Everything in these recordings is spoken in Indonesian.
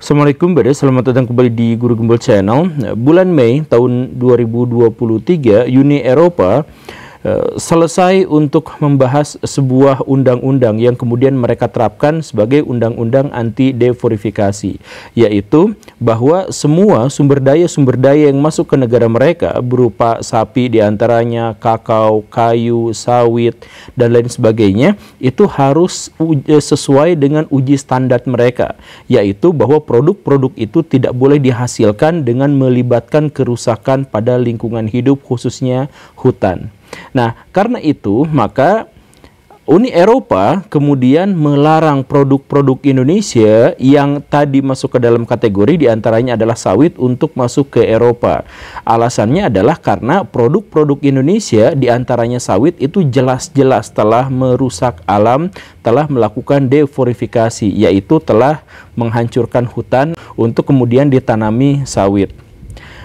Assalamualaikum, selamat datang kembali di Guru Gembel Channel. Bulan Mei tahun 2023, Uni Eropa selesai untuk membahas sebuah undang-undang yang kemudian mereka terapkan sebagai undang-undang anti deforestifikasi, yaitu bahwa semua sumber daya yang masuk ke negara mereka berupa sapi diantaranya, kakao, kayu, sawit, dan lain sebagainya, itu harus sesuai dengan uji standar mereka, yaitu bahwa produk-produk itu tidak boleh dihasilkan dengan melibatkan kerusakan pada lingkungan hidup, khususnya hutan. Nah, karena itu maka Uni Eropa kemudian melarang produk-produk Indonesia yang tadi masuk ke dalam kategori diantaranya adalah sawit untuk masuk ke Eropa. Alasannya adalah karena produk-produk Indonesia diantaranya sawit itu jelas-jelas telah merusak alam, telah melakukan deforestifikasi, yaitu telah menghancurkan hutan untuk kemudian ditanami sawit.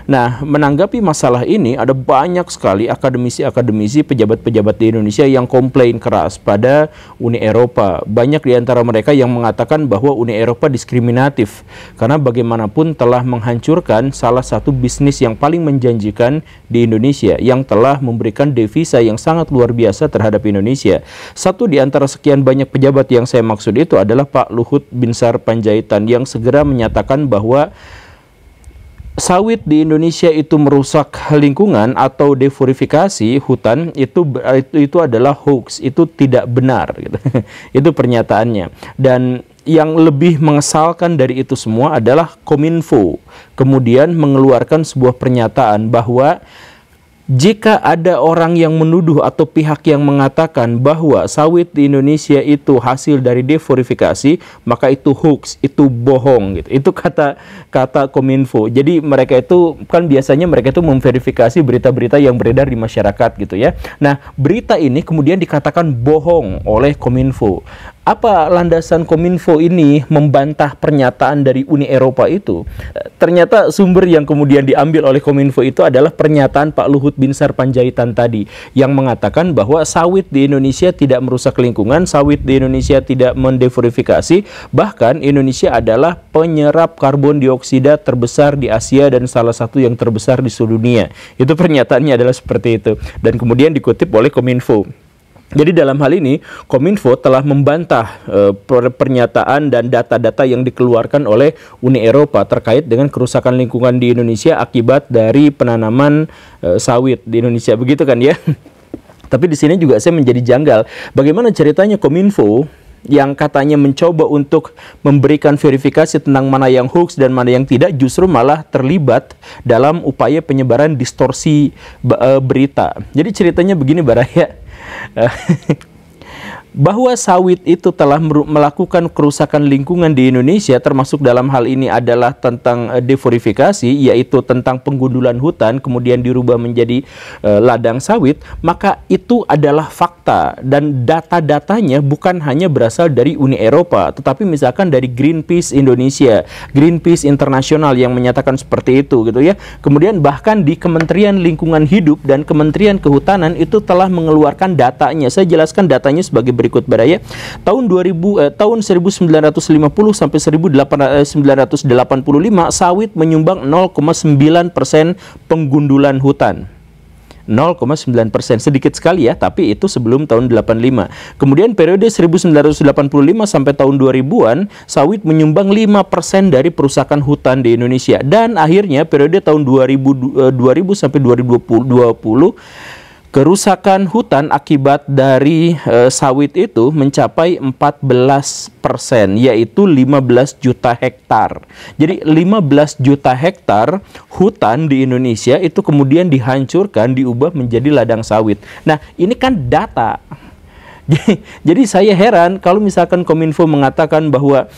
Nah, menanggapi masalah ini, ada banyak sekali akademisi-akademisi, pejabat-pejabat di Indonesia yang komplain keras pada Uni Eropa. Banyak di antara mereka yang mengatakan bahwa Uni Eropa diskriminatif, karena bagaimanapun telah menghancurkan salah satu bisnis yang paling menjanjikan di Indonesia, yang telah memberikan devisa yang sangat luar biasa terhadap Indonesia. Satu di antara sekian banyak pejabat yang saya maksud itu adalah Pak Luhut Binsar Panjaitan, yang segera menyatakan bahwa sawit di Indonesia itu merusak lingkungan atau deforestifikasi hutan, itu adalah hoax, itu tidak benar gitu. Itu pernyataannya. Dan yang lebih mengesalkan dari itu semua adalah Kominfo kemudian mengeluarkan sebuah pernyataan bahwa jika ada orang yang menuduh atau pihak yang mengatakan bahwa sawit di Indonesia itu hasil dari deforestifikasi, maka itu hoax, itu bohong gitu. Itu kata Kominfo. Jadi mereka itu kan biasanya mereka itu memverifikasi berita-berita yang beredar di masyarakat gitu ya. Nah, berita ini kemudian dikatakan bohong oleh Kominfo. Apa landasan Kominfo ini membantah pernyataan dari Uni Eropa itu? Ternyata sumber yang kemudian diambil oleh Kominfo itu adalah pernyataan Pak Luhut Binsar Panjaitan tadi, yang mengatakan bahwa sawit di Indonesia tidak merusak lingkungan, sawit di Indonesia tidak mendeforestifikasi, bahkan Indonesia adalah penyerap karbon dioksida terbesar di Asia dan salah satu yang terbesar di seluruh dunia. Itu pernyataannya adalah seperti itu, dan kemudian dikutip oleh Kominfo. Jadi dalam hal ini Kominfo telah membantah pernyataan dan data-data yang dikeluarkan oleh Uni Eropa terkait dengan kerusakan lingkungan di Indonesia akibat dari penanaman sawit di Indonesia, begitu kan ya? Tapi di sini juga saya menjadi janggal, bagaimana ceritanya Kominfo yang katanya mencoba untuk memberikan verifikasi tentang mana yang hoax dan mana yang tidak, justru malah terlibat dalam upaya penyebaran distorsi berita. Jadi ceritanya begini, Baraya. Bahwa sawit itu telah melakukan kerusakan lingkungan di Indonesia, termasuk dalam hal ini adalah tentang deforestifikasi, yaitu tentang penggundulan hutan kemudian dirubah menjadi ladang sawit, maka itu adalah fakta, dan data-datanya bukan hanya berasal dari Uni Eropa, tetapi misalkan dari Greenpeace Indonesia, Greenpeace Internasional yang menyatakan seperti itu gitu ya. Kemudian bahkan di Kementerian Lingkungan Hidup dan Kementerian Kehutanan itu telah mengeluarkan datanya. Saya jelaskan datanya sebagai berikut, Baraya. Tahun 1950 sampai 1985 sawit menyumbang 0,9% penggundulan hutan. 0,9%, sedikit sekali ya, tapi itu sebelum tahun 85. Kemudian periode 1985 sampai tahun 2000-an sawit menyumbang 5% dari perusakan hutan di Indonesia, dan akhirnya periode tahun 2000 sampai 2020 kerusakan hutan akibat dari sawit itu mencapai 14%, yaitu 15 juta hektar. Jadi 15 juta hektar hutan di Indonesia itu kemudian dihancurkan, diubah menjadi ladang sawit. Nah, ini kan data. Jadi saya heran kalau misalkan Kominfo mengatakan bahwa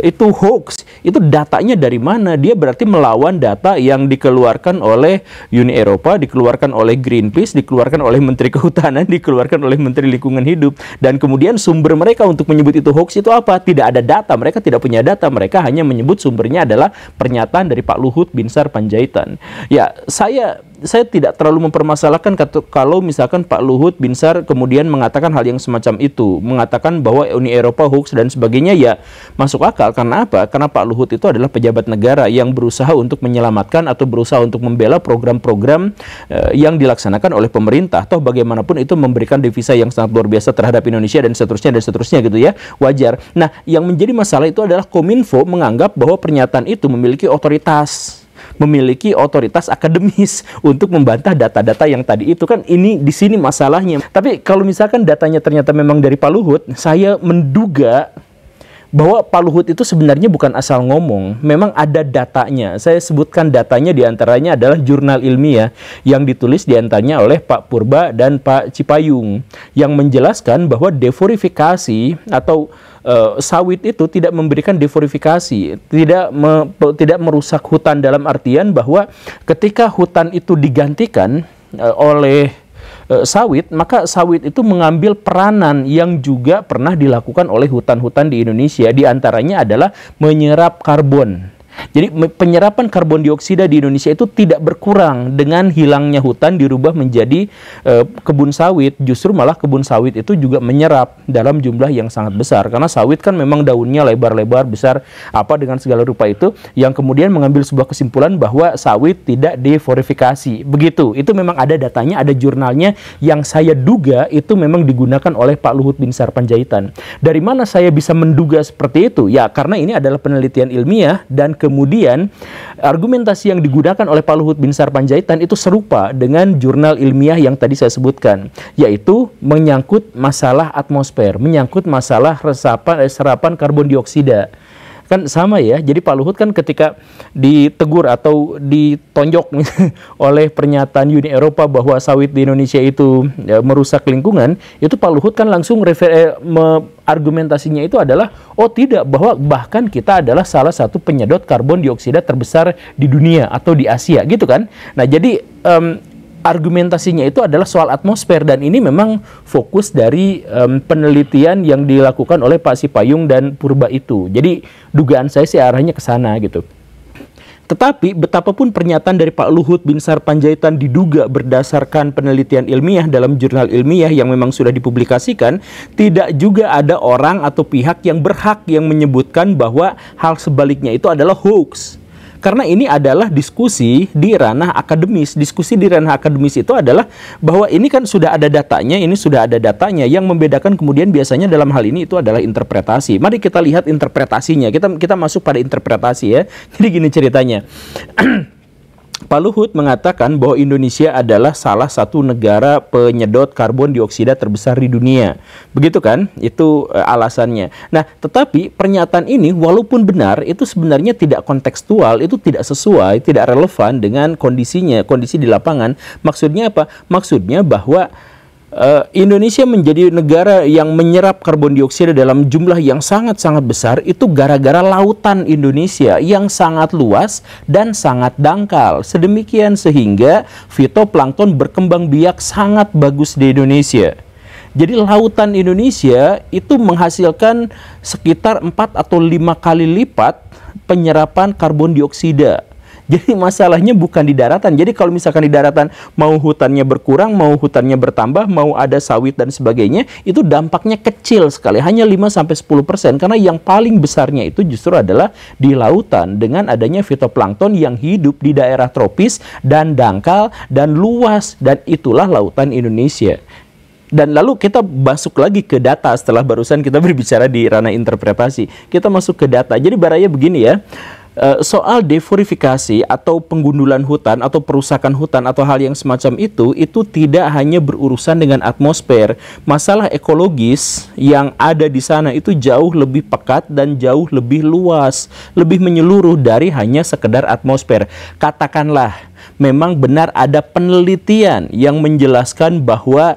itu hoax, itu datanya dari mana? Dia berarti melawan data yang dikeluarkan oleh Uni Eropa, dikeluarkan oleh Greenpeace, dikeluarkan oleh Menteri Kehutanan, dikeluarkan oleh Menteri Lingkungan Hidup, dan kemudian sumber mereka untuk menyebut itu hoax itu apa? Tidak ada data, mereka tidak punya data, mereka hanya menyebut sumbernya adalah pernyataan dari Pak Luhut Binsar Panjaitan. Ya, saya saya tidak terlalu mempermasalahkan kalau misalkan Pak Luhut Binsar kemudian mengatakan hal yang semacam itu, mengatakan bahwa Uni Eropa hoax dan sebagainya, ya masuk akal. Karena apa? Karena Pak Luhut itu adalah pejabat negara yang berusaha untuk menyelamatkan atau berusaha untuk membela program-program yang dilaksanakan oleh pemerintah. Toh bagaimanapun itu memberikan devisa yang sangat luar biasa terhadap Indonesia dan seterusnya gitu ya, wajar. Nah, yang menjadi masalah itu adalah Kominfo menganggap bahwa pernyataan itu memiliki otoritas akademis untuk membantah data-data yang tadi itu. Kan ini di sini masalahnya. Tapi kalau misalkan datanya ternyata memang dari Pak Luhut, saya menduga bahwa Pak Luhut itu sebenarnya bukan asal ngomong, memang ada datanya. Saya sebutkan datanya, diantaranya adalah jurnal ilmiah yang ditulis diantaranya oleh Pak Purba dan Pak Cipayung, yang menjelaskan bahwa deforestifikasi atau sawit itu tidak memberikan deforestifikasi, tidak merusak hutan, dalam artian bahwa ketika hutan itu digantikan oleh sawit, maka sawit itu mengambil peranan yang juga pernah dilakukan oleh hutan-hutan di Indonesia, diantaranya adalah menyerap karbon. Jadi penyerapan karbon dioksida di Indonesia itu tidak berkurang dengan hilangnya hutan dirubah menjadi kebun sawit. Justru malah kebun sawit itu juga menyerap dalam jumlah yang sangat besar. Karena sawit kan memang daunnya lebar-lebar, besar, apa dengan segala rupa itu, yang kemudian mengambil sebuah kesimpulan bahwa sawit tidak deforestifikasi. Begitu, itu memang ada datanya, ada jurnalnya yang saya duga itu memang digunakan oleh Pak Luhut Binsar Panjaitan. Dari mana saya bisa menduga seperti itu? Ya, karena ini adalah penelitian ilmiah dan kemudian argumentasi yang digunakan oleh Pak Luhut Binsar Panjaitan itu serupa dengan jurnal ilmiah yang tadi saya sebutkan, yaitu menyangkut masalah atmosfer, menyangkut masalah serapan karbon dioksida. Kan sama ya, jadi Pak Luhut kan ketika ditegur atau ditonjok oleh pernyataan Uni Eropa bahwa sawit di Indonesia itu merusak lingkungan, itu Pak Luhut kan langsung argumentasinya itu adalah, oh tidak, bahwa bahkan kita adalah salah satu penyedot karbon dioksida terbesar di dunia atau di Asia gitu kan. Nah jadi argumentasinya itu adalah soal atmosfer, dan ini memang fokus dari penelitian yang dilakukan oleh Pak Cipayung dan Purba itu. Jadi dugaan saya sih arahnya ke sana gitu. Tetapi betapapun pernyataan dari Pak Luhut Binsar Panjaitan diduga berdasarkan penelitian ilmiah dalam jurnal ilmiah yang memang sudah dipublikasikan, tidak juga ada orang atau pihak yang berhak yang menyebutkan bahwa hal sebaliknya itu adalah hoax. Karena ini adalah diskusi di ranah akademis. Diskusi di ranah akademis itu adalah bahwa ini kan sudah ada datanya, ini sudah ada datanya. Yang membedakan kemudian biasanya dalam hal ini itu adalah interpretasi. Mari kita lihat interpretasinya. Kita masuk pada interpretasi ya. Jadi gini ceritanya. Pak Luhut mengatakan bahwa Indonesia adalah salah satu negara penyedot karbon dioksida terbesar di dunia. Begitu kan? Itu alasannya. Nah, tetapi pernyataan ini walaupun benar, itu sebenarnya tidak kontekstual, itu tidak sesuai, tidak relevan dengan kondisinya, kondisi di lapangan. Maksudnya apa? Maksudnya bahwa Indonesia menjadi negara yang menyerap karbon dioksida dalam jumlah yang sangat-sangat besar itu gara-gara lautan Indonesia yang sangat luas dan sangat dangkal. Sedemikian sehingga fitoplankton berkembang biak sangat bagus di Indonesia. Jadi lautan Indonesia itu menghasilkan sekitar 4 atau 5 kali lipat penyerapan karbon dioksida. Jadi masalahnya bukan di daratan. Jadi kalau misalkan di daratan mau hutannya berkurang, mau hutannya bertambah, mau ada sawit dan sebagainya, itu dampaknya kecil sekali, hanya 5-10%. Karena yang paling besarnya itu justru adalah di lautan dengan adanya fitoplankton yang hidup di daerah tropis dan dangkal dan luas, dan itulah lautan Indonesia. Dan lalu kita masuk lagi ke data setelah barusan kita berbicara di ranah interpretasi. Kita masuk ke data. Jadi baraya begini ya. Soal deforestifikasi atau penggundulan hutan atau perusakan hutan atau hal yang semacam itu tidak hanya berurusan dengan atmosfer. Masalah ekologis yang ada di sana itu jauh lebih pekat dan jauh lebih luas, lebih menyeluruh dari hanya sekedar atmosfer. Katakanlah memang benar ada penelitian yang menjelaskan bahwa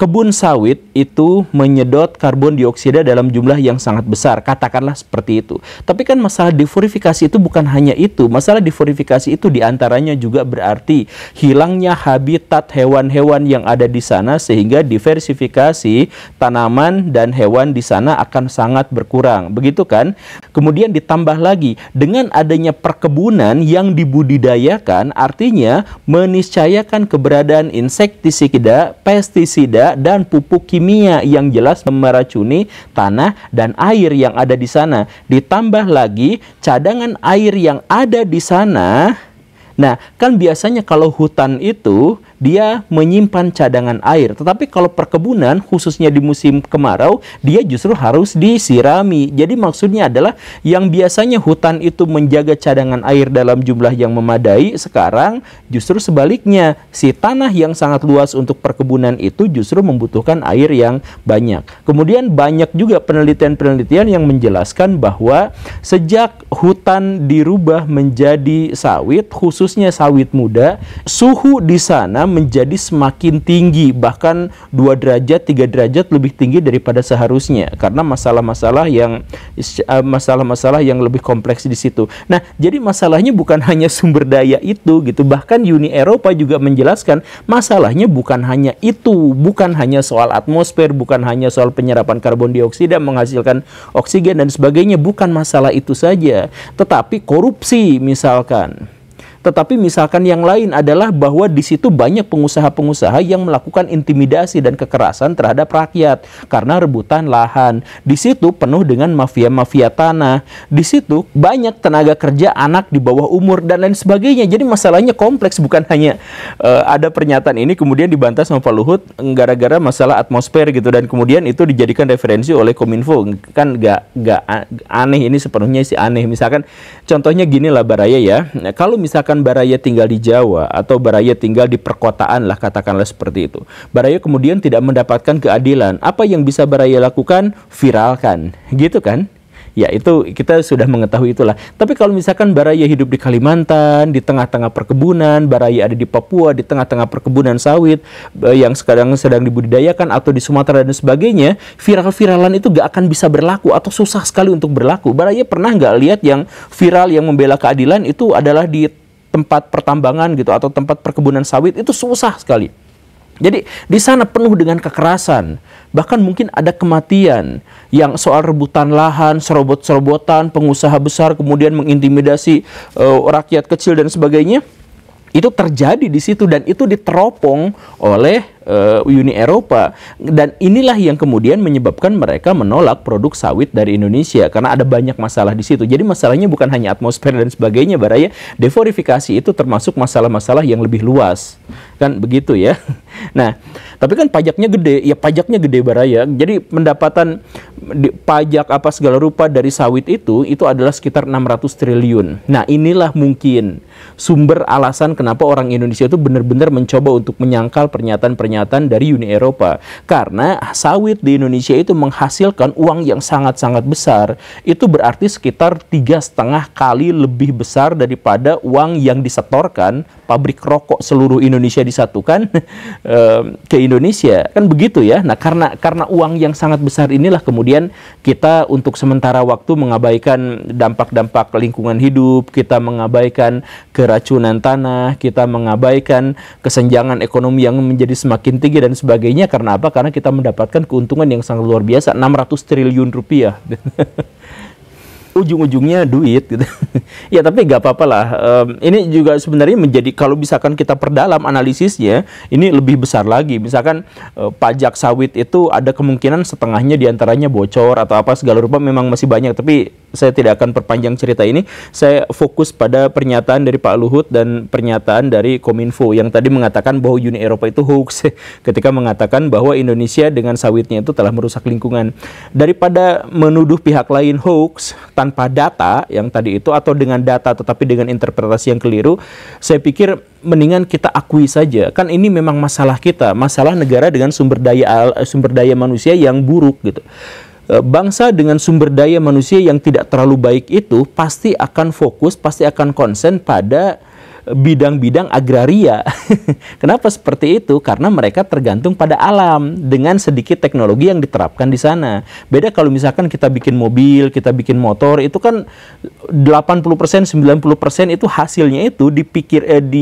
kebun sawit itu menyedot karbon dioksida dalam jumlah yang sangat besar, katakanlah seperti itu. Tapi kan masalah deforestifikasi itu bukan hanya itu. Masalah deforestifikasi itu diantaranya juga berarti hilangnya habitat hewan-hewan yang ada di sana, sehingga diversifikasi tanaman dan hewan di sana akan sangat berkurang. Begitu kan? Kemudian ditambah lagi dengan adanya perkebunan yang dibudidayakan, artinya meniscayakan keberadaan insektisida, pestisida, dan pupuk kimia yang jelas meracuni tanah dan air yang ada di sana. Ditambah lagi cadangan air yang ada di sana. Nah, kan biasanya kalau hutan itu dia menyimpan cadangan air, tetapi kalau perkebunan khususnya di musim kemarau dia justru harus disirami. Jadi maksudnya adalah yang biasanya hutan itu menjaga cadangan air dalam jumlah yang memadai, sekarang justru sebaliknya, si tanah yang sangat luas untuk perkebunan itu justru membutuhkan air yang banyak. Kemudian banyak juga penelitian-penelitian yang menjelaskan bahwa sejak hutan dirubah menjadi sawit, khususnya sawit muda, suhu di sana menjadi semakin tinggi, bahkan 2 derajat, 3 derajat lebih tinggi daripada seharusnya, karena masalah-masalah yang lebih kompleks di situ. Nah, jadi masalahnya bukan hanya sumber daya itu gitu. Bahkan Uni Eropa juga menjelaskan masalahnya bukan hanya itu, bukan hanya soal atmosfer, bukan hanya soal penyerapan karbon dioksida menghasilkan oksigen dan sebagainya, bukan masalah itu saja, tetapi korupsi misalkan. Tetapi misalkan yang lain adalah bahwa di situ banyak pengusaha-pengusaha yang melakukan intimidasi dan kekerasan terhadap rakyat karena rebutan lahan. Di situ penuh dengan mafia-mafia tanah. Di situ banyak tenaga kerja anak di bawah umur dan lain sebagainya. Jadi masalahnya kompleks, bukan hanya ada pernyataan ini kemudian dibantah sama Pak Luhut gara-gara masalah atmosfer gitu, dan kemudian itu dijadikan referensi oleh Kominfo. Kan nggak aneh, ini sepenuhnya sih aneh. Misalkan contohnya gini lah Baraya ya. Kalau misalkan Baraya tinggal di Jawa atau Baraya tinggal di perkotaan lah, katakanlah seperti itu, Baraya kemudian tidak mendapatkan keadilan, apa yang bisa Baraya lakukan? Viralkan, gitu kan? Ya, itu kita sudah mengetahui itulah. Tapi kalau misalkan Baraya hidup di Kalimantan, di tengah-tengah perkebunan, Baraya ada di Papua, di tengah-tengah perkebunan sawit yang sekarang sedang dibudidayakan, atau di Sumatera dan sebagainya, viral-viralan itu gak akan bisa berlaku atau susah sekali untuk berlaku. Baraya pernah nggak lihat yang viral yang membela keadilan itu adalah di tempat pertambangan gitu atau tempat perkebunan sawit? Itu susah sekali. Jadi di sana penuh dengan kekerasan, bahkan mungkin ada kematian yang soal rebutan lahan, serobot-serobotan, pengusaha besar kemudian mengintimidasi rakyat kecil dan sebagainya. Itu terjadi di situ dan itu diteropong oleh Uni Eropa, dan inilah yang kemudian menyebabkan mereka menolak produk sawit dari Indonesia karena ada banyak masalah di situ. Jadi masalahnya bukan hanya atmosfer dan sebagainya Baraya, deforestifikasi itu termasuk masalah-masalah yang lebih luas, kan begitu ya. Nah, tapi kan pajaknya gede, ya pajaknya gede Baraya. Jadi pendapatan pajak apa segala rupa dari sawit itu adalah sekitar 600 triliun. Nah, inilah mungkin sumber alasan kenapa orang Indonesia itu benar-benar mencoba untuk menyangkal pernyataan-pernyataan dari Uni Eropa, karena sawit di Indonesia itu menghasilkan uang yang sangat-sangat besar. Itu berarti sekitar 3,5 kali lebih besar daripada uang yang disetorkan pabrik rokok seluruh Indonesia disatukan ke Indonesia, kan begitu ya. Nah, karena uang yang sangat besar inilah kemudian kita untuk sementara waktu mengabaikan dampak-dampak lingkungan hidup, kita mengabaikan keracunan tanah, kita mengabaikan kesenjangan ekonomi yang menjadi semakin tinggi dan sebagainya. Karena apa? Karena kita mendapatkan keuntungan yang sangat luar biasa, 600 triliun rupiah. Ujung-ujungnya duit gitu. Ya tapi nggak apa-apa lah. Ini juga sebenarnya menjadi, kalau misalkan kita perdalam analisisnya, ini lebih besar lagi. Misalkan pajak sawit itu ada kemungkinan setengahnya diantaranya bocor atau apa segala rupa, memang masih banyak. Tapi saya tidak akan perpanjang cerita ini. Saya fokus pada pernyataan dari Pak Luhut dan pernyataan dari Kominfo yang tadi mengatakan bahwa Uni Eropa itu hoax ketika mengatakan bahwa Indonesia dengan sawitnya itu telah merusak lingkungan. Daripada menuduh pihak lain hoax tanpa data yang tadi itu, atau dengan data tetapi dengan interpretasi yang keliru, saya pikir mendingan kita akui saja. Kan ini memang masalah kita, masalah negara dengan sumber daya manusia yang buruk gitu. Bangsa dengan sumber daya manusia yang tidak terlalu baik itu pasti akan fokus, pasti akan konsen pada bidang-bidang agraria. Kenapa seperti itu? Karena mereka tergantung pada alam dengan sedikit teknologi yang diterapkan di sana. Beda kalau misalkan kita bikin mobil, kita bikin motor, itu kan 80%, 90% itu hasilnya itu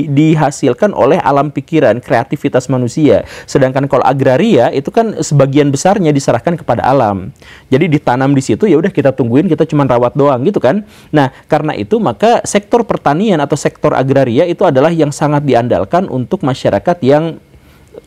dihasilkan oleh alam pikiran, kreativitas manusia. Sedangkan kalau agraria itu kan sebagian besarnya diserahkan kepada alam. Jadi ditanam di situ, ya udah kita tungguin, kita cuma rawat doang gitu kan. Nah, karena itu maka sektor pertanian atau sektor agraria itu adalah yang sangat diandalkan untuk masyarakat yang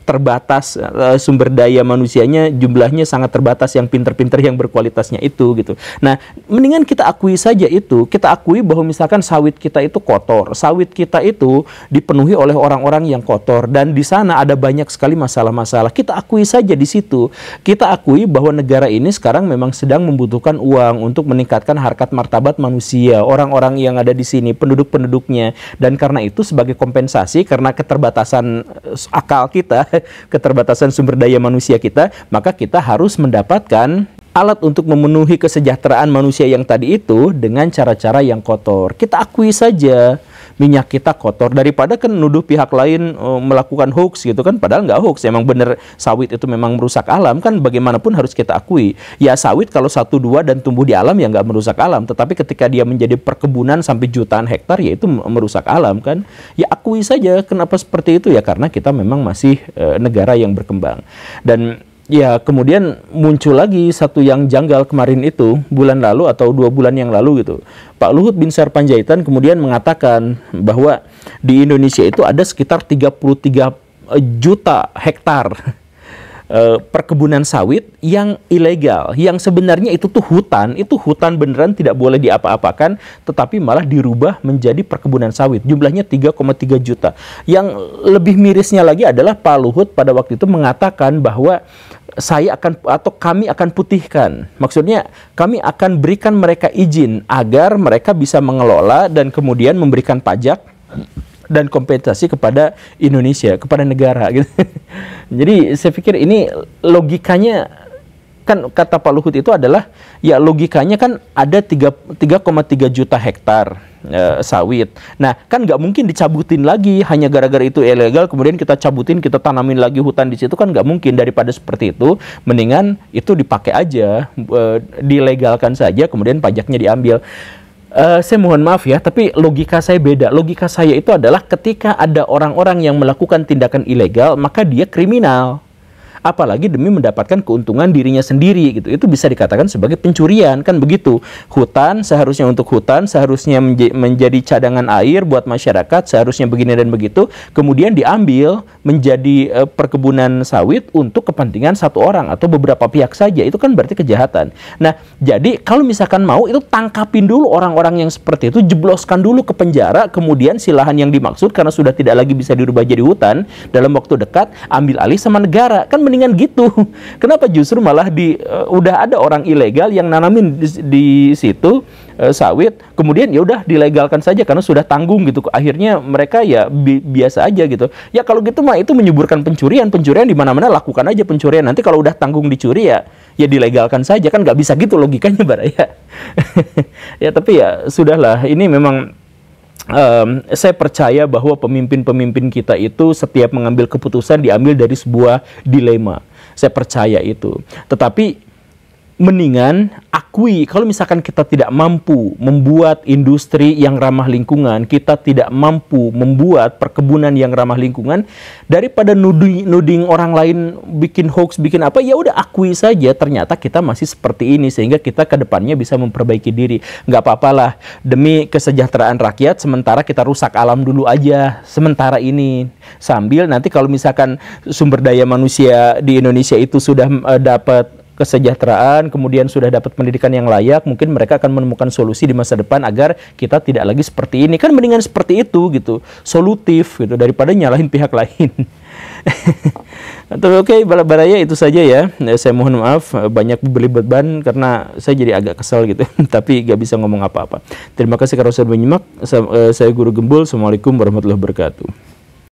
terbatas, sumber daya manusianya jumlahnya sangat terbatas, yang pinter-pinter, yang berkualitasnya itu gitu. Nah, mendingan kita akui saja itu, kita akui bahwa misalkan sawit kita itu kotor, sawit kita itu dipenuhi oleh orang-orang yang kotor, dan di sana ada banyak sekali masalah-masalah. Kita akui saja di situ. Kita akui bahwa negara ini sekarang memang sedang membutuhkan uang untuk meningkatkan harkat martabat manusia, orang-orang yang ada di sini, penduduk-penduduknya, dan karena itu sebagai kompensasi karena keterbatasan akal kita, keterbatasan sumber daya manusia kita, maka kita harus mendapatkan alat untuk memenuhi kesejahteraan manusia yang tadi itu dengan cara-cara yang kotor. Kita akui saja minyak kita kotor, daripada kan nuduh pihak lain melakukan hoax gitu kan, padahal nggak hoax, emang bener sawit itu memang merusak alam kan, bagaimanapun harus kita akui. Ya sawit kalau 1-2 dan tumbuh di alam ya nggak merusak alam, tetapi ketika dia menjadi perkebunan sampai jutaan hektar ya itu merusak alam kan. Ya akui saja. Kenapa seperti itu? Ya karena kita memang masih negara yang berkembang. Dan ya kemudian muncul lagi satu yang janggal kemarin itu, bulan lalu atau 2 bulan yang lalu gitu. Pak Luhut Binsar Panjaitan kemudian mengatakan bahwa di Indonesia itu ada sekitar 33 juta hektar perkebunan sawit yang ilegal, yang sebenarnya itu tuh hutan, itu hutan beneran tidak boleh diapa-apakan, tetapi malah dirubah menjadi perkebunan sawit. Jumlahnya 3,3 juta. Yang lebih mirisnya lagi adalah Pak Luhut pada waktu itu mengatakan bahwa kami akan putihkan. Maksudnya kami akan berikan mereka izin agar mereka bisa mengelola dan kemudian memberikan pajak dan kompensasi kepada Indonesia, kepada negara gitu. Jadi saya pikir ini logikanya kan, kata Pak Luhut itu adalah ya logikanya kan ada 3,3 juta hektar sawit. Nah kan nggak mungkin dicabutin lagi hanya gara-gara itu ilegal, kemudian kita cabutin, kita tanamin lagi hutan di situ, kan nggak mungkin. Daripada seperti itu, mendingan itu dipakai aja, dilegalkan saja, kemudian pajaknya diambil. Saya mohon maaf ya, tapi logika saya beda. Logika saya itu adalah ketika ada orang-orang yang melakukan tindakan ilegal, maka dia kriminal. Apalagi demi mendapatkan keuntungan dirinya sendiri gitu. Itu bisa dikatakan sebagai pencurian, kan begitu. Hutan seharusnya untuk hutan, seharusnya menjadi cadangan air buat masyarakat, seharusnya begini dan begitu. Kemudian diambil menjadi perkebunan sawit untuk kepentingan satu orang atau beberapa pihak saja. Itu kan berarti kejahatan. Nah, jadi kalau misalkan mau itu tangkapin dulu orang-orang yang seperti itu, jebloskan dulu ke penjara, kemudian si lahan yang dimaksud karena sudah tidak lagi bisa dirubah jadi hutan dalam waktu dekat, ambil alih sama negara. Kan mendingan gitu. Kenapa justru malah udah ada orang ilegal yang nanamin di situ sawit, kemudian ya udah dilegalkan saja karena sudah tanggung gitu. Akhirnya mereka ya biasa aja gitu. Ya kalau gitu mah itu menyuburkan pencurian. Pencurian di mana-mana, lakukan aja pencurian. Nanti kalau udah tanggung dicuri ya dilegalkan saja, kan nggak bisa gitu logikanya, Baraya. Ya tapi ya sudahlah, ini memang saya percaya bahwa pemimpin-pemimpin kita itu setiap mengambil keputusan diambil dari sebuah dilema. Saya percaya itu. Tetapi mendingan akui kalau misalkan kita tidak mampu membuat industri yang ramah lingkungan, kita tidak mampu membuat perkebunan yang ramah lingkungan, daripada nuding orang lain bikin hoax, bikin apa, ya udah akui saja ternyata kita masih seperti ini, sehingga kita ke depannya bisa memperbaiki diri. Nggak apa-apalah, demi kesejahteraan rakyat sementara kita rusak alam dulu aja sementara ini, sambil nanti kalau misalkan sumber daya manusia di Indonesia itu sudah dapat kesejahteraan, kemudian sudah dapat pendidikan yang layak, mungkin mereka akan menemukan solusi di masa depan agar kita tidak lagi seperti ini. Kan mendingan seperti itu gitu, solutif gitu, daripada nyalahin pihak lain. Oke, Baraya, itu saja ya. Saya mohon maaf banyak beli beban karena saya jadi agak kesal gitu, tapi gak bisa ngomong apa-apa. Terima kasih karena sudah menyimak. Saya Guru Gembul. Assalamualaikum warahmatullahi wabarakatuh.